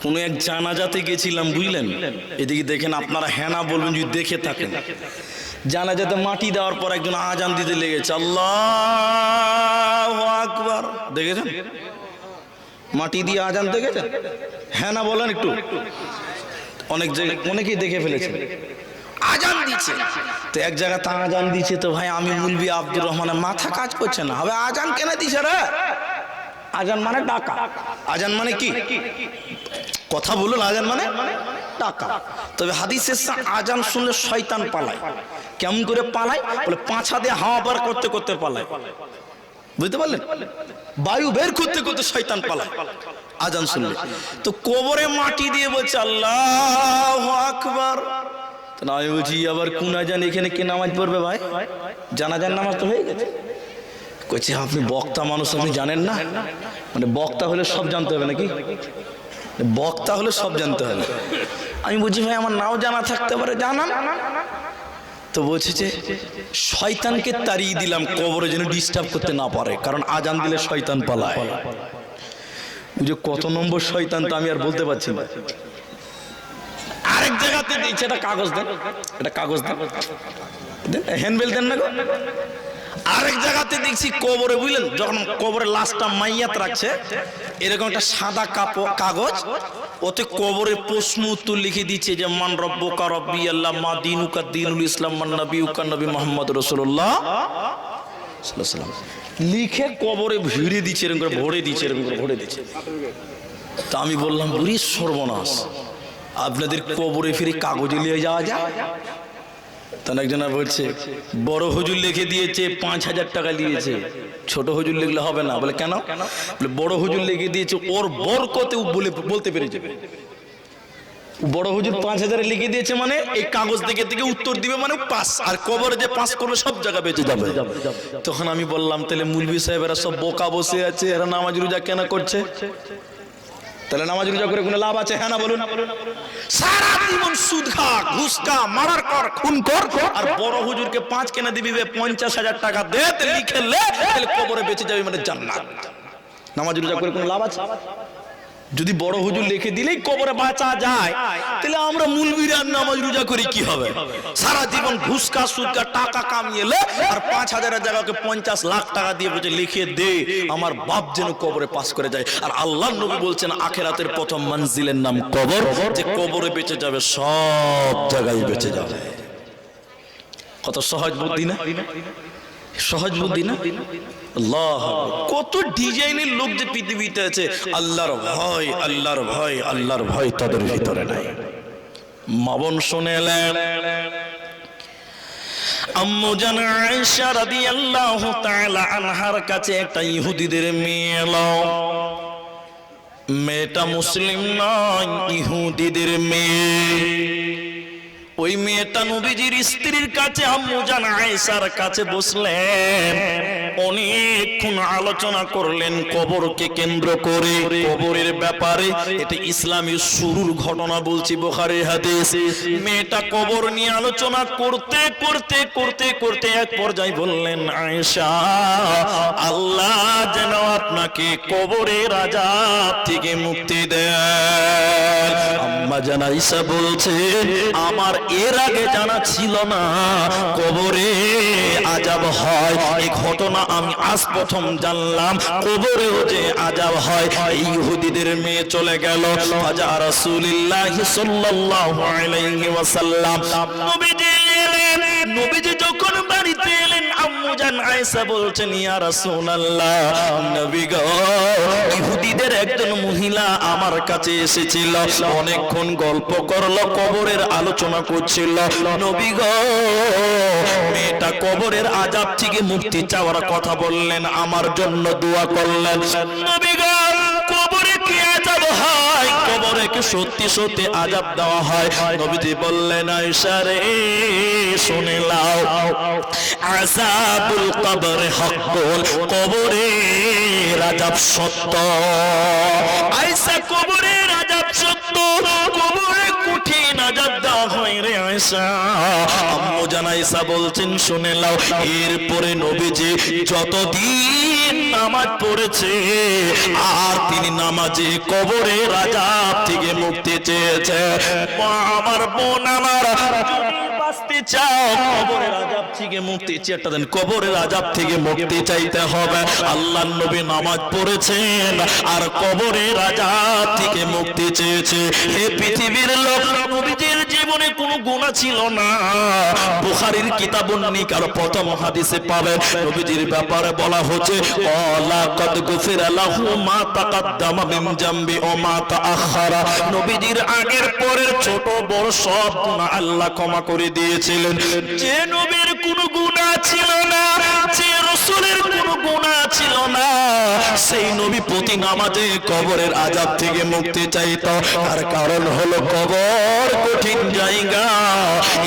কোনো এক জানাজাতে গেছিলাম, বুঝলেন? এদিকে দেখেন, আপনারা হ্যাঁ না বলবেন যদি দেখে থাকেন। জানাজাতে মাটি দেওয়ার পর একজন আজান দিতে লেগেছে, আল্লাহু আকবার। দেখেছেন মাটি দিয়ে আজান দেখেছেন? হ্যাঁ না বলেন একটু। অনেক জায়গায় অনেকেই দেখে ফেলেছে, আজান দিচ্ছে। তো এক জায়গাতে আজান দিচ্ছে, তো ভাই আমি মুলবি আব্দুর রহমানের মাথা কাজ করছে না, হবে আজান কেন দিছে রে? আজান মানে ডাকা। আজান মানে কি? কথা বলুন, আজান মানে ডাকা। তবে হাদিসে আজান শুনলে শয়তান পালায়। কেমন করে পালায়? বলে পাঁচা দিয়ে হাওয়া বার করতে করতে পালায়, বুঝতে পারলেন? বায়ু বের করতে করতে শয়তান পালায় আজান শুনলে। তো কবরে মাটি দিয়ে বলছে আল্লাহু আকবার। আমি বলছি আবার কোন আজান, এখানে কে নামাজ পড়বে ভাই? জানাজার নামাজ তো হয়ে গেছে। কইছে আপনি বক্তা মানুষ, আপনি জানেন না? মানে বক্তা হলে সব জানতে হবে নাকি? বক্তা হলে সব জানতে হবে। আমি বলছি ভাই আমার নাও জানা থাকতে পারে, জানান। তো বলছে যে শয়তানকে তাড়িয়ে দিলাম কবরে যেন ডিস্টার্ব করতে না পারে, কারণ আজান দিলে শয়তান পালায়। বুঝে কত নম্বর শয়তান তো আমি আর বলতে পারছি না। আরেক জায়গাতে দিচ্ছে, এটা কাগজ দেন, এটা কাগজ দেন, হ্যান্ডবেল দেন না গো। আরেক জায়গাতে দেখছি কবরে, বুঝলেন, যখন কবরে লাশটা মাইয়াত রাখছে, এরকম একটা সাদা কাগজ, ওতে কবরে প্রশ্ন উত্তর লিখে দিচ্ছে যে মান রব্বুকা রব্বি আল্লাহ, মা দীনুকা দীনুল ইসলাম, মান নবিয়ুকা নবী মুহাম্মদ রাসূলুল্লাহ সাল্লাল্লাহু আলাইহি ওয়াসাল্লাম লিখে কবরে ভিড়ে দিচ্ছে, এরকম করে ভরে দিচ্ছে, এরকম করে ভরে দিচ্ছে। তা আমি বললাম বুড়ি সর্বনাশ, আপনাদের কবরে ফিরে কাগজে নিয়ে যাওয়া যায়? তখন একজনা বলছে বড় হুজুর লিখে দিয়েছে 5,000 টাকা দিয়েছে, ছোট হুজুর লিখলে হবে না। বলে কেন? বলে বড় হুজুর লিখে দিয়েছে, ওর বরকতে বলতে পেরেছে। বড় হুজুর 5,000 লিখে দিয়েছে, মানে এই কাগজ থেকে থেকে উত্তর দিবে, মানে পাস। আর কবরে যে পাস করবে সব জায়গা বেঁচে যাবে। তখন আমি বললাম তাহলে মুলবি সাহেবেরা সব বোকা বসে আছে, এরা নামাজ রোজা কেন করছে? তাহলে নামাজ রোজা করে কোনো লাভ আছে? হ্যাঁ না বলুন। সারা জীবন সুদ খা, ঘুষ খা, মারার কর, খুন কর, আর বড় হুজুরকে 5 কেন দিবি? 50,000 টাকা দে, লিখে লে, তাহলে কবরে বেঁচে যাবে, মানে জান্নাত। নামাজ রোজা করে কোনো লাভ আছে? যদি বড় হুজুর লিখে দিলেই কবরে বাঁচা যায়, তাহলে আমরা মুলবিরা নামাজ রোজা করি কি হবে? সারা জীবন ঘুষ খা, সুদ খা, টাকা কামিয়ে লে, আর 5,000 জায়গাকে 50 লাখ টাকা দিয়ে বলছে লিখে দে, আমার বাপ যেন কবরে পাস করে যায়। আর আল্লাহর নবী বলছেন আখিরাতের প্রথম মঞ্জিলের নাম কবর, যে কবরে বেঁচে যাবে সব জায়গায় বেঁচে যাবে। কত সহজ বুদ্ধি না? সহজ বুদ্ধি না? আল্লাহ, কত ডিজাইনের লোক যে পৃথিবীতে আছে। আল্লাহর ভয়, আল্লাহর ভয়, আল্লাহর ভয় তাদের ভিতরে নাই। মা বোন শুনেলেন, আম্মু জান আয়েশা রাদিয়াল্লাহু তাআলা আনহার কাছে একটা ইহুদিদের মেয়ে এলো। মেয়েটা মুসলিম নয়, ইহুদিদের মেয়ে। ওই মেয়েটা নবীজির স্ত্রীর কাছে, আম্মু জান আয়েশার কাছে বসলেন, অনেকক্ষণ আলোচনা করলেন কবরকে কেন্দ্র করে, কবরের ব্যাপারে। এটা ইসলামের শুরুর ঘটনা বলছি, বুখারীর হাদিস। মেয়েটা কবর নিয়ে আলোচনা করতে করতে করতে করতে এক পর্যায়ে বললেন, আয়েশা, আল্লাহ যেন আপনাকে কবরের আযাব থেকে মুক্তি দেন। আম্মা জান আয়েশা বলছেন, আমার এর আগে জানা ছিল না কবরে আযাব হয়। এই ঘটনা আমি আজ প্রথম জানলাম, কবরেও যে আযাব হয়। ইহুদিদের মেয়ে চলে গেল ফাজা রাসূলুল্লাহ সাল্লাল্লাহু আলাইহি ওয়াসাল্লাম। নবীজি যখন বাড়িতে এলেন, আম্মু জান আয়েশা বলছেন, ইয়া রাসূলুল্লাহ, নবী গো, ইহুদিদের একজন মহিলা আমার কাছে এসেছিল, অনেকক্ষণ গল্প করলো, কবরের আলোচনা করছিল। নবী গো, মেয়েটা কবরের আযাব থেকে মুক্তি চাওয়ার কথা বললেন, আমার জন্য দোয়া করলেন। নবী গো, কবরে কি আযাব হয়? কবরে কি সত্যি সত্যি আযাব দেওয়া হয়? নবীজি বললেন, আয়েশা রে, শুনে নাও, আযাবুল কবরে হকুল, কবরের আযাব সত্য। আয়েশা, কবরের আযাব সত্য, কবরে কঠিন আযাব দেওয়া হয় রে আয়েশা, আম্মু জান আয়েশা বলছেন শুনে নাও, এরপরে নবীজি যতদিন নামাজ পড়েছে আর তিনি নামাজে কবরের আযাব থেকে মুক্তি চেয়েছে। মা আমার, বোন আমার, বাঁচতে চাও, কবরের আযাব থেকে মুক্তি চেয়ে দেন, কবরের আযাব থেকে মুক্তি চাইতে হবে। আল্লাহর নবী নামাজ পড়েছেন আর কবরের আযাব থেকে মুক্তি চেয়েছে। হে পৃথিবীর লোক, নবীজির জীবনে কোনো গুনাহ ছিল না। বুখারীর কিতাবুন নিকার প্রথম হাদিসে পাবেন নবীজির ব্যাপারে বলা হচ্ছে, ওয়ালা কদ গুফিরা লাহু মা তাকাদ্দামা মিন জামবি ওয়া মা তাআখারা। নবীজির আগের পরের ছোট বড় সব গুনাহ আল্লাহ ক্ষমা করে দিয়েছিলেন। যে নবীর কোনো গুনাহ ছিল না, যে রাসূলের কোনো গুনাহ ছিল না, সেই নবী প্রতি নামাজে কবরের আযাব থেকে মুক্তি চাইতো। আর কারণ হলো কবর কঠিন জায়গা,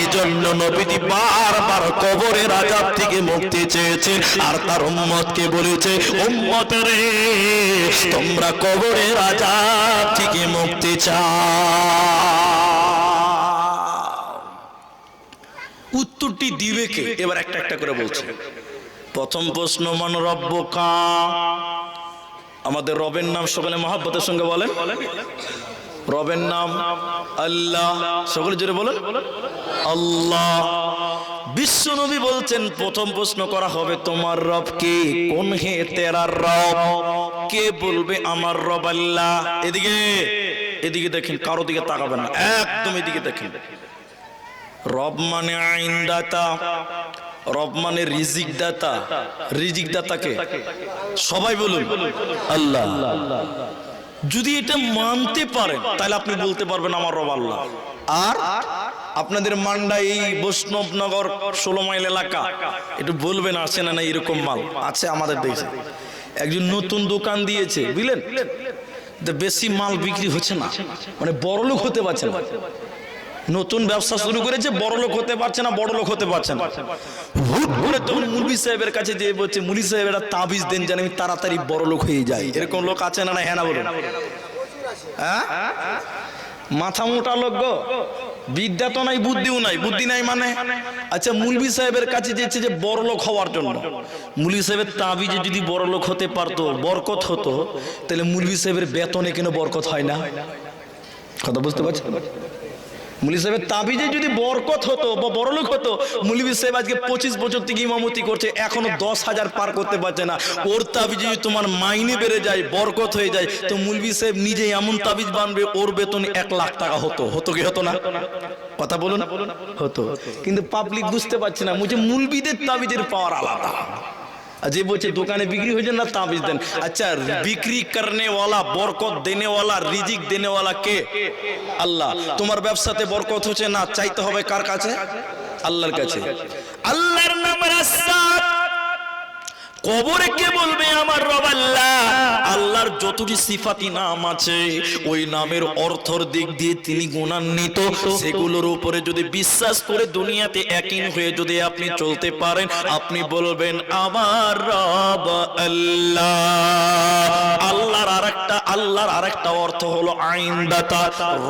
এজন্য নবীজি বারবার কবরের আযাব থেকে মুক্তি চেয়েছেন। আর তার উম্মতকে বলেছে, উম্মত রে, তোমরা কবরের আযাব থেকে মুক্তি চাও। উত্তরটি দিবে কে? এবার একটা একটা করে বলছে। প্রথম প্রশ্ন, মান রব্বুকা, আমাদের রবের নাম সকলে মহব্বতের সঙ্গে বলেন। রবের নাম আল্লাহ, সকলে জোরে বলেন আল্লাহ। বিশ্ব নবী বলছেন প্রথম প্রশ্ন করা হবে, তোমার রব কে? কোন হে তেরা রব? কে বলবে আমার রব আল্লাহ? এদিকে এদিকে দেখেন, কারো দিকে তাকাবেন না, একদম এদিকে দেখেন। রব মানে আইন দাতা, রব মানে রিজিক দাতা। রিজিক দাতাকে সবাই বলুন আল্লাহ। যদি এটা মানতে পারেন তাহলে আপনি বলতে পারবেন আমার রব আল্লাহ। আর আপনাদের মান্ডা এই বৈষ্ণবনগর 16 মাইল এলাকা একটু বলবেন আছে না না এরকম মাল আছে আমাদের দেশে। একজন নতুন দোকান দিয়েছে, বুঝলেন, বেশি মাল বিক্রি হচ্ছে না, মানে বড়লোক হতে পারছে না। নতুন ব্যবসা শুরু করেছে, বড়লোক হতে পারছে না, বড়লোক হতে পারছে না। হুট করে তখন মুলবি সাহেবের কাছে যে বলছে, মুলি সাহেব একটা তাবিজ দেন যেন আমি তাড়াতাড়ি বড়লোক হয়ে যাই। এরকম লোক আছে না? না হ্যাঁ না বলুন। হ্যাঁ, মাথা মোটা লোক গো, বিদ্যা তো নাই, বুদ্ধিও নাই। বুদ্ধি নাই মানে, আচ্ছা মুলবি সাহেবের কাছে যেছে যে বড়লোক হওয়ার জন্য। মুলবি সাহেবের তাবিজে যদি বড়লোক হতে পারতো, বরকত হতো, তাহলে মুলবি সাহেবের বেতনে কেন বরকত হয় না? কথা বুঝতে পারছেন? মুলি সাহেবের তাবিজে যদি বরকত হতো বা বড়লোক হতো, মুলবি সাহেব আজকে 25 বছর থেকে ইমামতি করছে, এখনো 10,000 পার করতে পারছে না। ওর তাবিজে যদি তোমার মাইনে বেড়ে যায়, বরকত হয়ে যায়, তো মুলবি সাহেব নিজে এমন তাবিজ বানবে ওর বেতন 1 লাখ টাকা হতো। হতো কি হতো না? কথা বলুন, হতো। কিন্তু পাবলিক বুঝতে পারছে না, মুলবিদের তাবিজের পাওয়ার আলাদা। যে বলছে দোকানে বিক্রি হয়ে যায় না, তাবিজ দেন। আচ্ছা, বিক্রি করনে ওয়ালা, বরকত দেনে ওয়ালা, রিজিক দেনে ওয়ালা কে? আল্লাহ। তোমার ব্যবসাতে বরকত হচ্ছে না, চাইতে হবে কার কাছে? আল্লাহর কাছে। আল্লাহর নাম রাজ্জাক। কবরে কে বলবে আমার রব আল্লাহ? আল্লাহর যতটি সিফাতি নাম আছে, ওই নামের অর্থর দিক দিয়ে তিনি গুণান্বিত। সেগুলোর উপরে যদি বিশ্বাস করে দুনিয়াতে একীন হয়ে যদি আপনি চলতে পারেন, আপনি বলবেন আমার রব আল্লাহ। আল্লাহর আরেকটা অর্থ হলো আইনদাতা।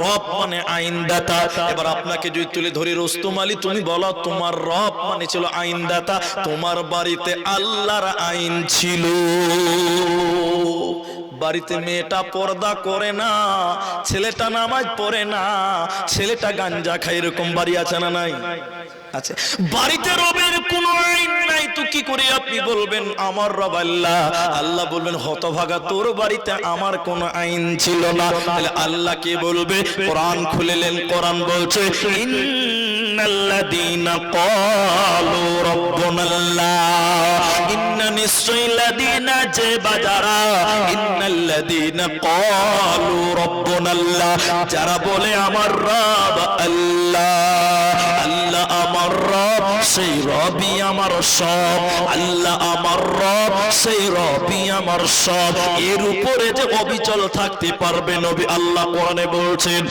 রব মানে আইনদাতা। এবার আপনাকে যদি তুলে ধরি, রুস্তম আলী, তুমি বলো তোমার রব মানে ছিল আইনদাতা। তোমার বাড়িতে আল্লাহর আইন ছিল। বাড়িতে মেয়েটা পর্দা করে না, ছেলেটা নামাজ পড়ে না, ছেলেটা গাঞ্জা খায়, এরকম বাড়ি আছে না নাই? আছে। বাড়িতে রবের কোনো আইন নাই, তো কি করে আপনি বলবেন আমার রব আল্লাহ? আল্লাহ বলবেন হতভাগা, তোর বাড়িতে আমার কোনো আইন ছিল না। তাহলে আল্লাহ কে বলবে? কোরআন খুলেলেন, কোরআন বলছে ইন্নাল্লাযীনা ক্বালু রাব্বুনাল্লাহ, ইন্না নিশ্চয়ইল্লাযীনা যে বাজারা, ইন্নাল্লাযীনা ক্বালু রাব্বুনাল্লাহ, যারা বলে আমার রব আল্লাহ, আল্লাহ আমার রব, সেই রবই আমার সব। আল্লাহ আমার রব, সেই রবই আমার সব। এর উপরে যে অবিচল থাকতে পারবে, নবী আল্লাহ কোরআনে বলছেন,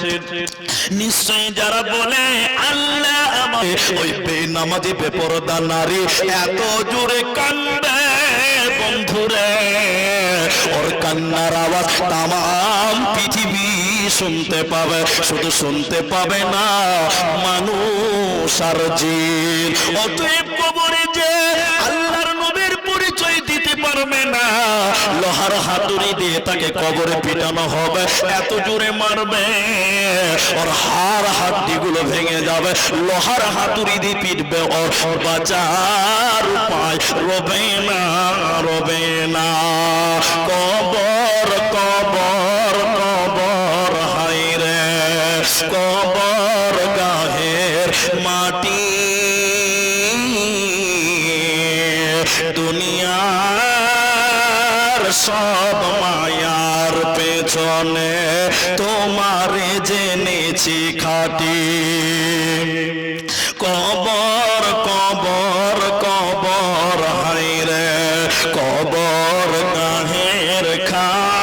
নিশ্চয় যারা বলে আল্লাহ আমার, ওই বেনামাজি বেপরদা নারী এত জোরে কান্দে বন্ধুরে, ওর কান্নার আওয়াজ তামাম পৃথিবী শুনতে পাবে, শুধু শুনতে পাবে না মানুষ আর জিন। অতএব কবরে যে আল্লাহর নবীর পরিচয় দিতে পারবে না, লোহার হাতুড়ি দিয়ে তাকে কবরে পিটানো হবে, এত জোরে মারবে ওর হাড় হাড্ডিগুলো ভেঙে যাবে, লোহার হাতুড়ি দিয়ে পিটবে, ওর বাঁচার উপায় রবে না, রবে না। কবর কবর কবর হায় রে, কবর গাহের মাটি, দুনিয়ার সব মায়ার পেছনে তোমারে জেনেছি খাটি। কবর কবর কবর হায় রে, কবর গাহের খার,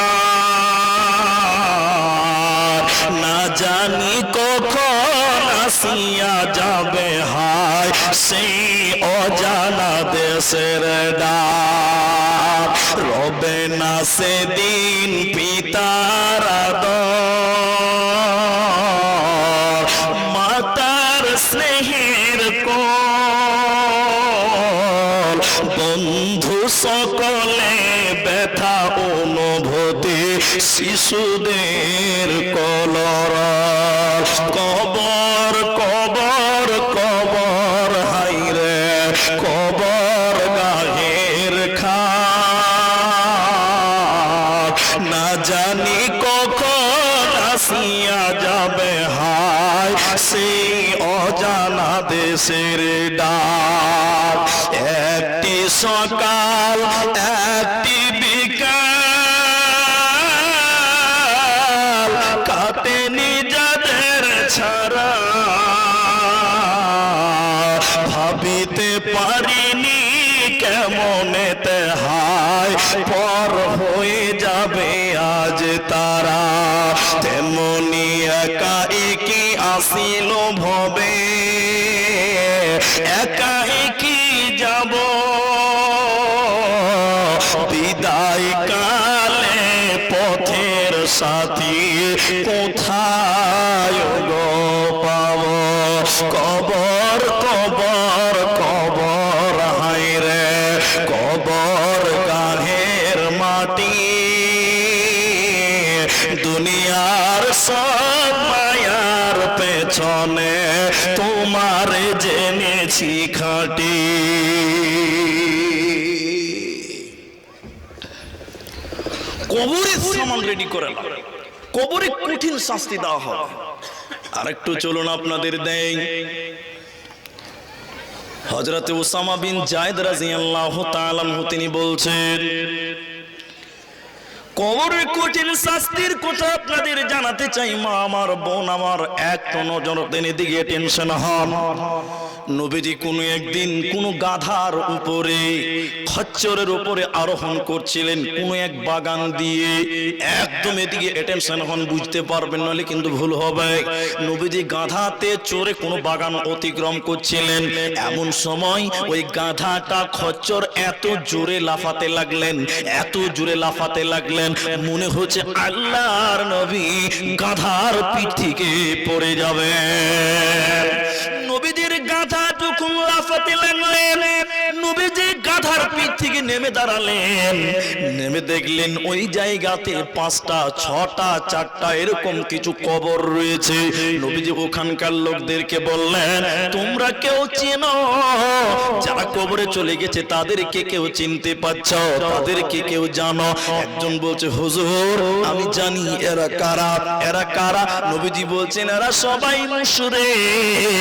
না জানি কখন আসিয়া যাবে হায় সেই অজানা দেশের ডাক। রবে না সেদিন পিতার আদর, মাতার স্নেহের কোল, বন্ধু সকলে ব্যথা অনুভূতি শিশুদের কলরব। কবর কবর কবর হায় রে, কবর গাহের খাক, না জানি কখন আসিয়া যাবে হায় সেই অজানা দেশের ডাক। একটি সকাল একটি বিকাল কাটেনি যাদের ছাড়া, ভাবিতে পারিনি কেমনেতে হায় পর হয়ে যাবে আজ তারা। তেমনি একা একই আসিল ভবে, একা একই যাব বিদায় কালে, পথের সাথী কোথায় গো পাব। কবর কবর কবর হায় রে, কবর গাহের মাটি, দুনিয়ার সব মায়ার পেছনে তোমার জেনেছি খাটি। কবরের সামান রেডি করে না, কবরে কঠিন শাস্তি দেওয়া হবে। আরেকটু চলুন আপনাদের দেই। হযরত উসামা বিন যায়েদ রাদিয়াল্লাহু তাআলা আনহু তিনি বলছেন, কবরের কঠিন শাস্তির কথা আপনাদের জানাতে চাই। মা আমার, বোন আমার, একটু নজর দেন এদিকে, টেনশন হন। নবীজি কোনো একদিন কোনো গাধার উপরে, খচ্চরের উপরে আরোহণ করছিলেন কোনো এক বাগান দিয়ে। একদম এদিকে অ্যাটেনশন হন, বুঝতে পারবেন নাহলে কিন্তু ভুল হবে। নবীজি গাধাতে চড়ে কোনো বাগান অতিক্রম করছিলেন, এমন সময় ওই গাধাটা খচ্চর এত জোরে লাফাতে লাগলেন, এত জোরে লাফাতে লাগলেন, মনে হচ্ছে আল্লাহর নবী গাধার পিঠ থেকে পড়ে যাবে। নবীজির গাধা যখন লাফাতে লাগলেন, নবীজি গাধার পিঠ থেকে নেমে দাঁড়ালেন, নেমে দেখলেন ওই জায়গাতে 5টা 6টা 4টা এরকম কিছু কবর রয়েছে। নবীজি ওখানকার লোকদেরকে বললেন, তোমরা কেউ চেনো? যারা কবরে চলে গেছে তাদেরকে কেউ চিনতে পারছো? তাদেরকে কেউ জানো? একজন বলছে, হুজুর আমি জানি। এরা কারা? এরা কারা? নবীজি বলছেন, এরা সবাই মুশরিক।